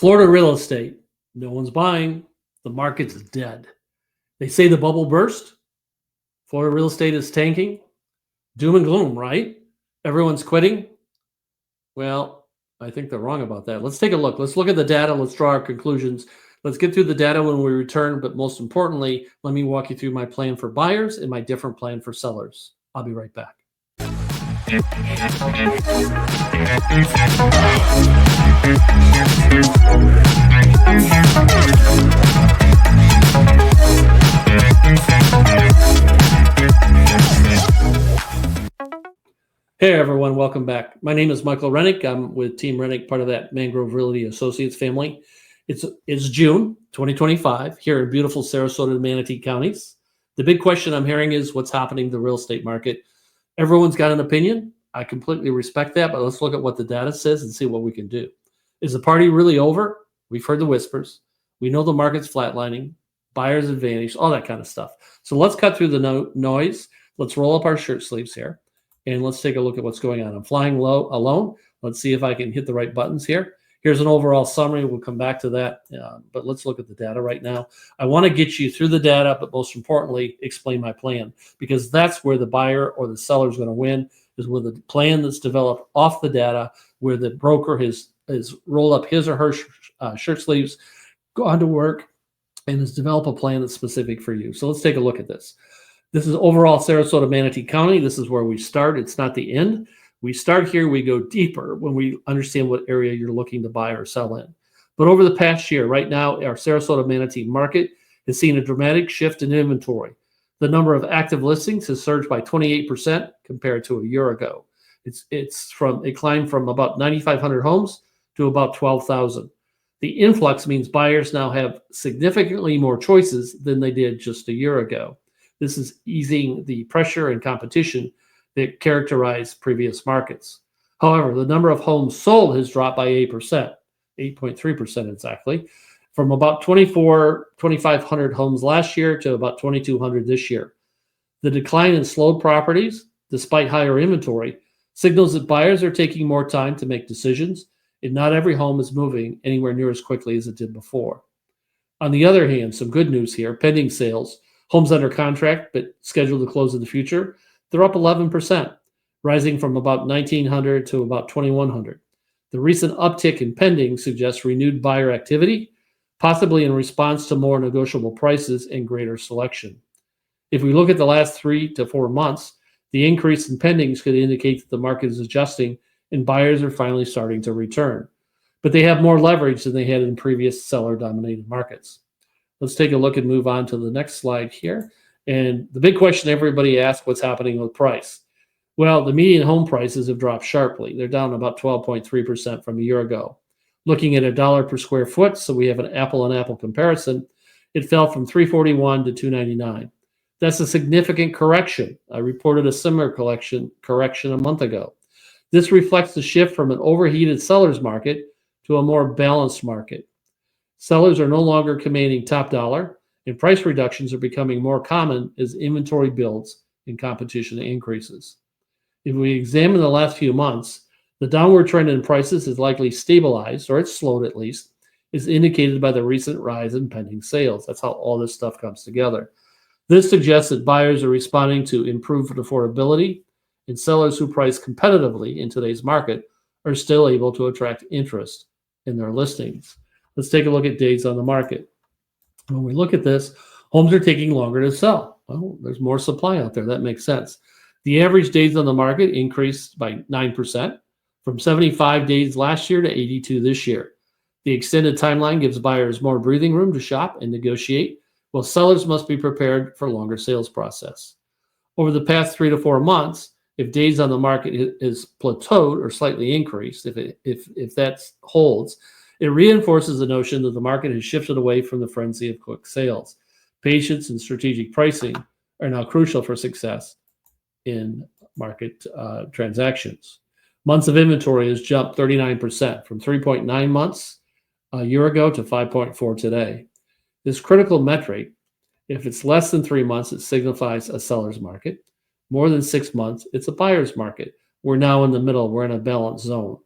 Florida real estate, no one's buying. The market's dead. They say the bubble burst. Florida real estate is tanking. Doom and gloom, right? Everyone's quitting. Well, I think they're wrong about that. Let's take a look. Let's look at the data. Let's draw our conclusions. Let's get through the data when we return. But most importantly, let me walk you through my plan for buyers and my different plan for sellers. I'll be right back. Hey everyone, welcome back. My name is Michael Renick. I'm with Team Renick, part of that Mangrove Realty Associates family. It's June 2025 here in beautiful Sarasota and Manatee counties. The big question I'm hearing is what's happening to the real estate market. Everyone's got an opinion. I completely respect that, but let's look at what the data says and see what we can do. Is the party really over? We've heard the whispers. We know the market's flatlining, buyers advantage, all that kind of stuff. So let's cut through the noise. Let's roll up our shirt sleeves here. And let's take a look at what's going on. I'm flying low alone. Let's see if I can hit the right buttons here. Here's an overall summary. We'll come back to that. But let's look at the data right now. I want to get you through the data, but most importantly, explain my plan, because that's where the buyer or the seller is going to win, is with the plan that's developed off the data, where the broker has rolled up his or her shirt sleeves, gone to work, and has developed a plan that's specific for you. So let's take a look at this. This is overall Sarasota Manatee County. This is where we start. It's not the end. We start here. We go deeper when we understand what area you're looking to buy or sell in. But over the past year, right now, our Sarasota Manatee market has seen a dramatic shift in inventory. The number of active listings has surged by 28% compared to a year ago. It climbed from about 9,500 homes to about 12,000. The influx means buyers now have significantly more choices than they did just a year ago. This is easing the pressure and competition that characterized previous markets. However, the number of homes sold has dropped by 8%, 8.3% exactly, from about 2,500 homes last year to about 2,200 this year. The decline in slowed properties, despite higher inventory, signals that buyers are taking more time to make decisions, and not every home is moving anywhere near as quickly as it did before. On the other hand, some good news here: pending sales, homes under contract but scheduled to close in the future, they're up 11%, rising from about 1,900 to about 2,100. The recent uptick in pending suggests renewed buyer activity, possibly in response to more negotiable prices and greater selection. If we look at the last 3 to 4 months, the increase in pendings could indicate that the market is adjusting and buyers are finally starting to return. But they have more leverage than they had in previous seller-dominated markets. Let's take a look and move on to the next slide here. And the big question everybody asks, what's happening with price? Well, the median home prices have dropped sharply. They're down about 12.3% from a year ago. Looking at $1 per square foot, so we have an apple-on-apple comparison, it fell from $341 to $299. That's a significant correction. I reported a similar correction a month ago. This reflects the shift from an overheated seller's market to a more balanced market. Sellers are no longer commanding top dollar, and price reductions are becoming more common as inventory builds and competition increases. If we examine the last few months, the downward trend in prices is likely stabilized, or it's slowed at least, is indicated by the recent rise in pending sales. That's how all this stuff comes together. This suggests that buyers are responding to improved affordability, and sellers who price competitively in today's market are still able to attract interest in their listings. Let's take a look at days on the market. When we look at this, homes are taking longer to sell. Well, there's more supply out there. That makes sense. The average days on the market increased by 9%, from 75 days last year to 82 this year. The extended timeline gives buyers more breathing room to shop and negotiate, while sellers must be prepared for a longer sales process. Over the past 3 to 4 months, if days on the market is plateaued or slightly increased, if that holds, it reinforces the notion that the market has shifted away from the frenzy of quick sales. Patience and strategic pricing are now crucial for success in market transactions. Months of inventory has jumped 39%, from 3.9 months a year ago to 5.4 today. This critical metric, if it's less than 3 months, it signifies a seller's market. More than 6 months, it's a buyer's market. We're now in the middle. We're in a balanced zone.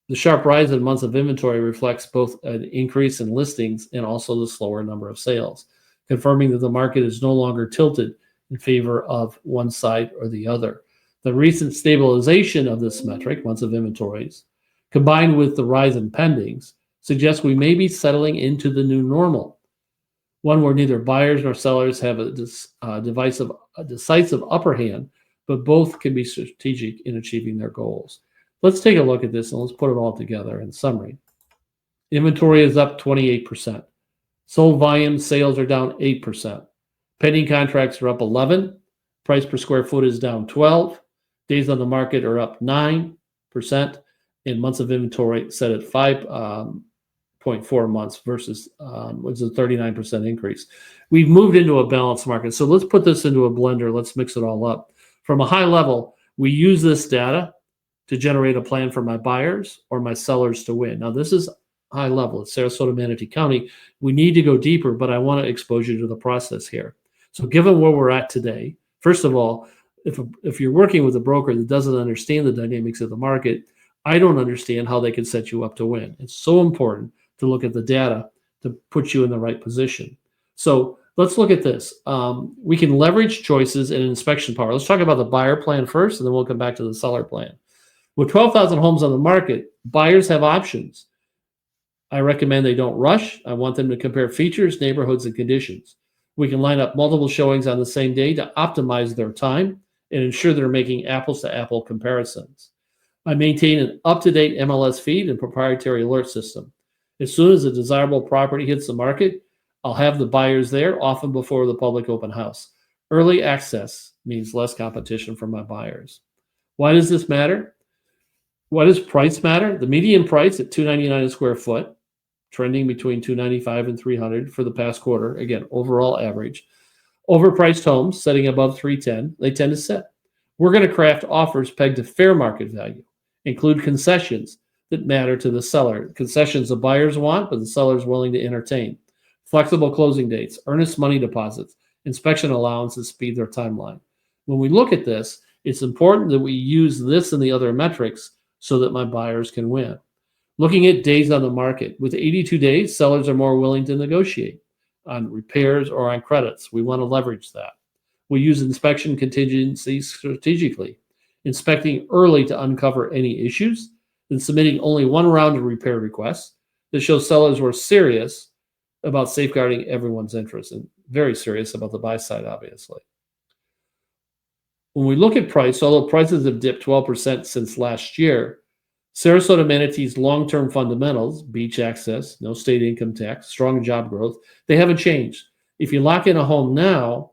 The sharp rise in months of inventory reflects both an increase in listings and also the slower number of sales, confirming that the market is no longer tilted in favor of one side or the other. The recent stabilization of this metric, months of inventories, combined with the rise in pendings, suggests we may be settling into the new normal, one where neither buyers nor sellers have a decisive upper hand, but both can be strategic in achieving their goals. Let's take a look at this and let's put it all together in summary. Inventory is up 28%. Sold volume sales are down 8%. Pending contracts are up 11. Price per square foot is down 12. Days on the market are up 9%. And months of inventory set at 5.4 months versus was a 39% increase. We've moved into a balanced market. So let's put this into a blender. Let's mix it all up. From a high level, we use this data to generate a plan for my buyers or my sellers to win. Now, this is high level. It's Sarasota Manatee County. We need to go deeper, but I want to expose you to the process here. So given where we're at today, first of all, if you're working with a broker that doesn't understand the dynamics of the market, I don't understand how they can set you up to win. It's so important to look at the data to put you in the right position. So let's look at this. We can leverage choices and inspection power. Let's talk about the buyer plan first, and then we'll come back to the seller plan. With 12,000 homes on the market, buyers have options. I recommend they don't rush. I want them to compare features, neighborhoods, and conditions. We can line up multiple showings on the same day to optimize their time and ensure they're making apples-to-apple comparisons. I maintain an up-to-date MLS feed and proprietary alert system. As soon as a desirable property hits the market, I'll have the buyers there, often before the public open house. Early access means less competition for my buyers. Why does this matter? Why does price matter? The median price at $299 a square foot, trending between $295 and $300 for the past quarter. Again, overall average. Overpriced homes setting above $310, they tend to set. We're going to craft offers pegged to fair market value, include concessions that matter to the seller. Concessions the buyers want, but the seller's willing to entertain. Flexible closing dates, earnest money deposits, inspection allowances speed their timeline. When we look at this, it's important that we use this and the other metrics so that my buyers can win. Looking at days on the market, with 82 days, sellers are more willing to negotiate on repairs or on credits. We want to leverage that. We use inspection contingencies strategically, inspecting early to uncover any issues, then submitting only one round of repair requests that shows sellers were serious about safeguarding everyone's interest and very serious about the buy side, obviously. When we look at price, although prices have dipped 12% since last year, Sarasota Manatee's long-term fundamentals, beach access, no state income tax, strong job growth, they haven't changed. If you lock in a home now,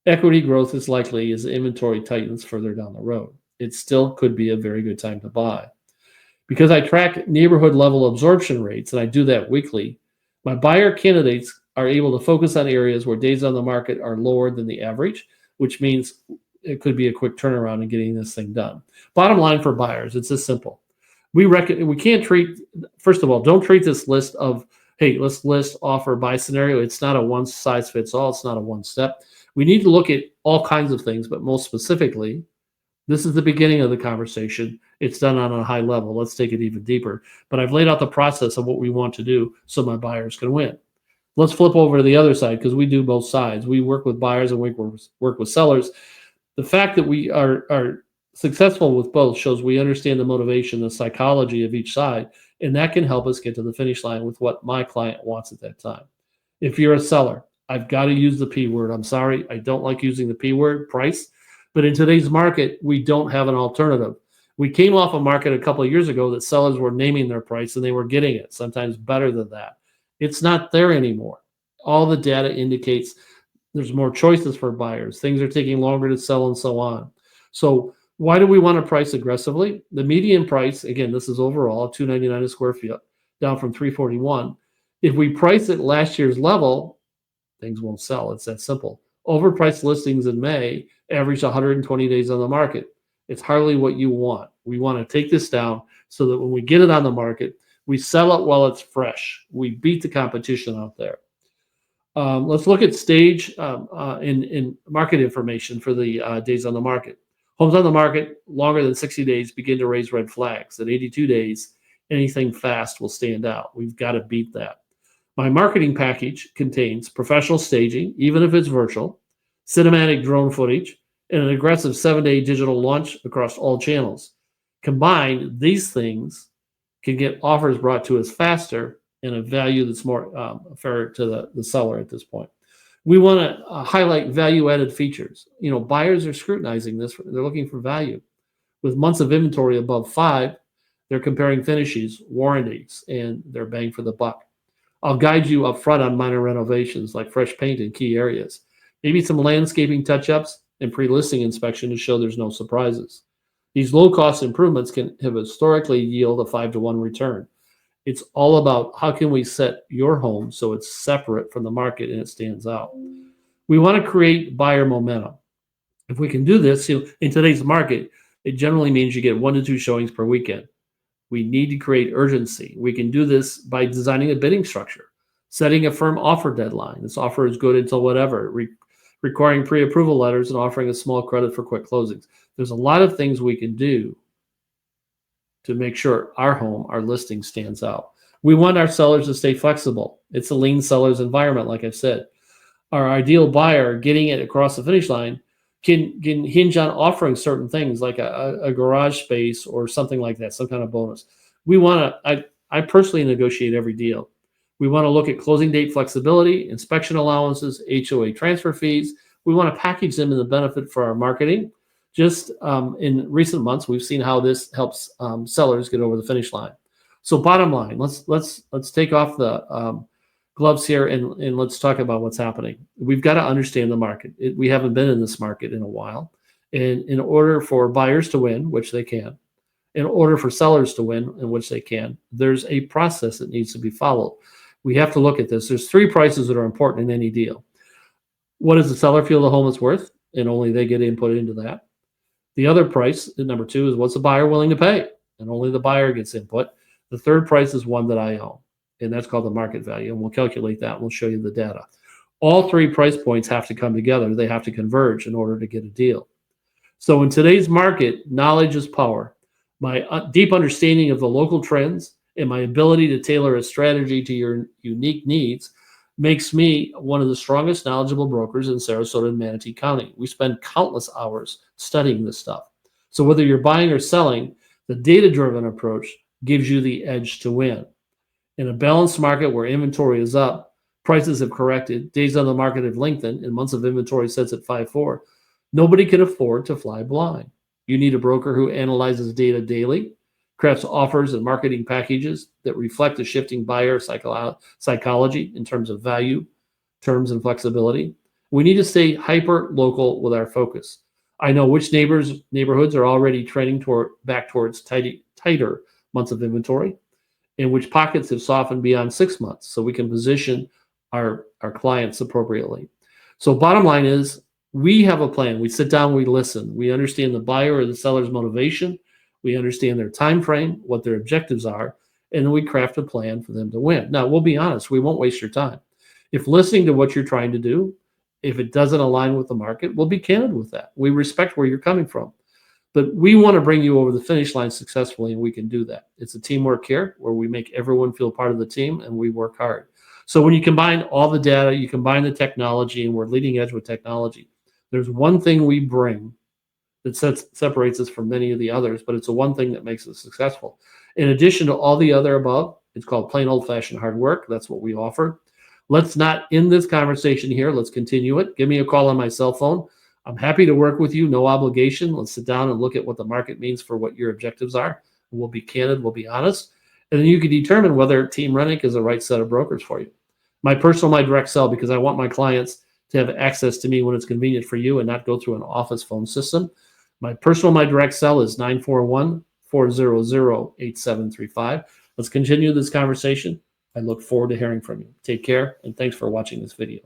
equity growth is likely as the inventory tightens further down the road. It still could be a very good time to buy. Because I track neighborhood level absorption rates, and I do that weekly, my buyer candidates are able to focus on areas where days on the market are lower than the average, which means it could be a quick turnaround in getting this thing done. Bottom line for buyers, it's this simple. We can't treat, first of all, don't treat this list of, hey, let's list, offer, buy scenario. It's not a one size fits all. It's not a one step. We need to look at all kinds of things, but most specifically, this is the beginning of the conversation. It's done on a high level. Let's take it even deeper. But I've laid out the process of what we want to do so my buyers can win. Let's flip over to the other side because we do both sides. We work with buyers and we work with sellers. The fact that we are successful with both shows we understand the motivation, the psychology of each side, and that can help us get to the finish line with what my client wants at that time. If you're a seller, I've got to use the P word. I'm sorry, I don't like using the P word, price, but in today's market, we don't have an alternative. We came off a market a couple of years ago that sellers were naming their price and they were getting it, sometimes better than that. It's not there anymore. All the data indicates there's more choices for buyers. Things are taking longer to sell and so on. So why do we want to price aggressively? The median price, again, this is overall $299 a square feet, down from $341. If we price at last year's level, things won't sell. It's that simple. Overpriced listings in May averaged 120 days on the market. It's hardly what you want. We want to take this down so that when we get it on the market, we sell it while it's fresh. We beat the competition out there. Let's look at stage in market information for the days on the market. Homes on the market longer than 60 days begin to raise red flags. At 82 days, Anything fast will stand out. We've got to beat that. My marketing package contains professional staging, even if it's virtual, cinematic drone footage, and an aggressive 7-day digital launch across all channels. Combined, these things can get offers brought to us faster and a value that's more fair to the seller at this point. We want to highlight value-added features. Buyers are scrutinizing this. They're looking for value. With months of inventory above 5, they're comparing finishes, warranties, and they're bang for the buck. I'll guide you up front on minor renovations like fresh paint in key areas, maybe some landscaping touch-ups and pre-listing inspection to show there's no surprises. These low-cost improvements can have historically yield a 5-to-1 return. It's all about how can we set your home so it's separate from the market and it stands out. We want to create buyer momentum. If we can do this, in today's market, it generally means you get 1 to 2 showings per weekend. We need to create urgency. We can do this by designing a bidding structure, setting a firm offer deadline. This offer is good until whatever, requiring pre-approval letters and offering a small credit for quick closings. There's a lot of things we can do to make sure our home, our listing stands out. We want our sellers to stay flexible. It's a lean seller's environment, like I've said. Our ideal buyer getting it across the finish line can hinge on offering certain things like a garage space or something like that, some kind of bonus. We want to, I personally negotiate every deal. We want to look at closing date flexibility, inspection allowances, HOA transfer fees. We want to package them in the benefit for our marketing. Just in recent months, we've seen how this helps sellers get over the finish line. So bottom line, let's take off the gloves here and let's talk about what's happening. We've got to understand the market. We haven't been in this market in a while. And in order for buyers to win, which they can, in order for sellers to win, in which they can, there's a process that needs to be followed. We have to look at this. There's 3 prices that are important in any deal. What does the seller feel the home is worth? And only they get input into that. The other price, number 2, is what's the buyer willing to pay? And only the buyer gets input. The third price is one that I own, and that's called the market value. And we'll calculate that. And we'll show you the data. All 3 price points have to come together. They have to converge in order to get a deal. So in today's market, knowledge is power. My deep understanding of the local trends and my ability to tailor a strategy to your unique needs makes me one of the strongest knowledgeable brokers in Sarasota and Manatee County. We spend countless hours studying this stuff. So whether you're buying or selling, the data-driven approach gives you the edge to win. In a balanced market where inventory is up, prices have corrected, days on the market have lengthened, and months of inventory sits at 5.4, nobody can afford to fly blind. You need a broker who analyzes data daily, crafts offers and marketing packages that reflect the shifting buyer psychology in terms of value, terms, and flexibility. We need to stay hyper-local with our focus. I know which neighborhoods are already trending back towards tighter months of inventory, and which pockets have softened beyond 6 months, so we can position our clients appropriately. So bottom line is, we have a plan. We sit down, we listen. We understand the buyer or the seller's motivation. We understand their time frame, what their objectives are, and then we craft a plan for them to win. Now, we'll be honest, we won't waste your time. If listening to what you're trying to do, if it doesn't align with the market, we'll be candid with that. We respect where you're coming from. But we want to bring you over the finish line successfully, and we can do that. It's a teamwork here where we make everyone feel part of the team, and we work hard. So when you combine all the data, you combine the technology, and we're leading edge with technology, there's one thing we bring that separates us from many of the others, but it's the one thing that makes us successful. In addition to all the other above, it's called plain old-fashioned hard work. That's what we offer. Let's not end this conversation here. Let's continue it. Give me a call on my cell phone. I'm happy to work with you, no obligation. Let's sit down and look at what the market means for what your objectives are. We'll be candid, we'll be honest, and then you can determine whether Team Renick is the right set of brokers for you. My direct cell, because I want my clients to have access to me when it's convenient for you and not go through an office phone system. My direct cell is 941-400-8735. Let's continue this conversation. I look forward to hearing from you. Take care, and thanks for watching this video.